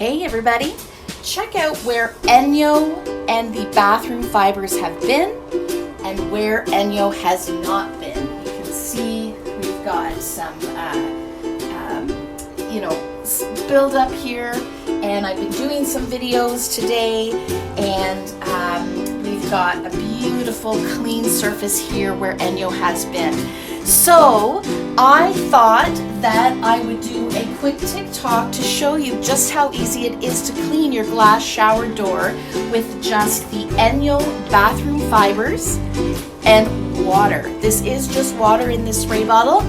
Hey everybody, check out where ENJO and the bathroom fibers have been and where ENJO has not been. You can see we've got some build up here, and I've been doing some videos today, and we've got a beautiful clean surface here where ENJO has been. So I thought that I would do a quick TikTok to show you just how easy it is to clean your glass shower door with just the ENJO bathroom fibers and water. This is just water in this spray bottle.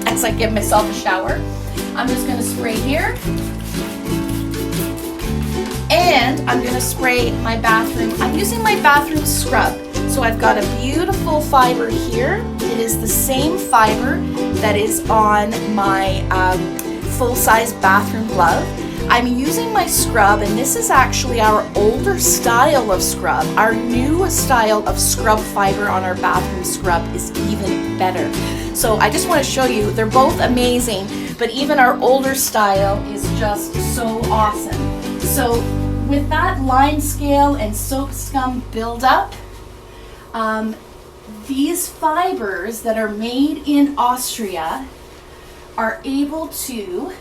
As I give myself a shower, I'm just going to spray here. And I'm going to spray my bathroom. I'm using my bathroom scrub. So I've got a beautiful fiber here. It is the same fiber that is on my full-size bathroom glove. I'm using my scrub, and this is actually our older style of scrub. Our new style of scrub fiber on our bathroom scrub is even better. So I just want to show you, they're both amazing, but even our older style is just so awesome. So with that line scale and soap scum buildup, these fibers that are made in Austria are able to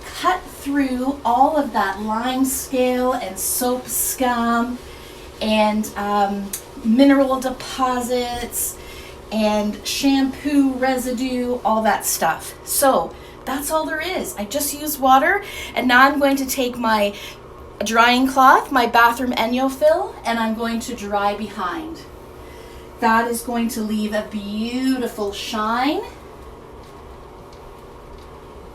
cut through all of that lime scale and soap scum and mineral deposits and shampoo residue, all that stuff. So that's all there is. I just use water, and now I'm going to take my drying cloth, my bathroom ENJO fill, and I'm going to dry behind. That is going to leave a beautiful shine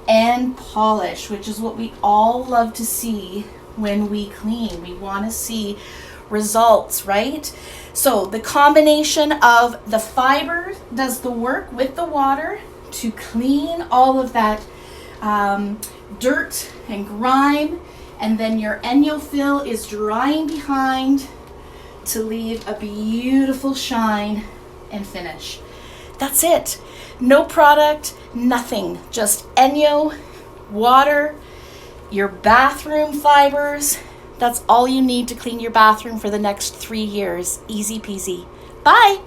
and polish, which is what we all love to see when we clean. We want to see results, right? So the combination of the fiber does the work with the water to clean all of that dirt and grime, and then your ENJO fill is drying behind to leave a beautiful shine and finish. That's it. No product, nothing. Just ENJO, water, your bathroom fibers. That's all you need to clean your bathroom for the next 3 years. Easy peasy. Bye.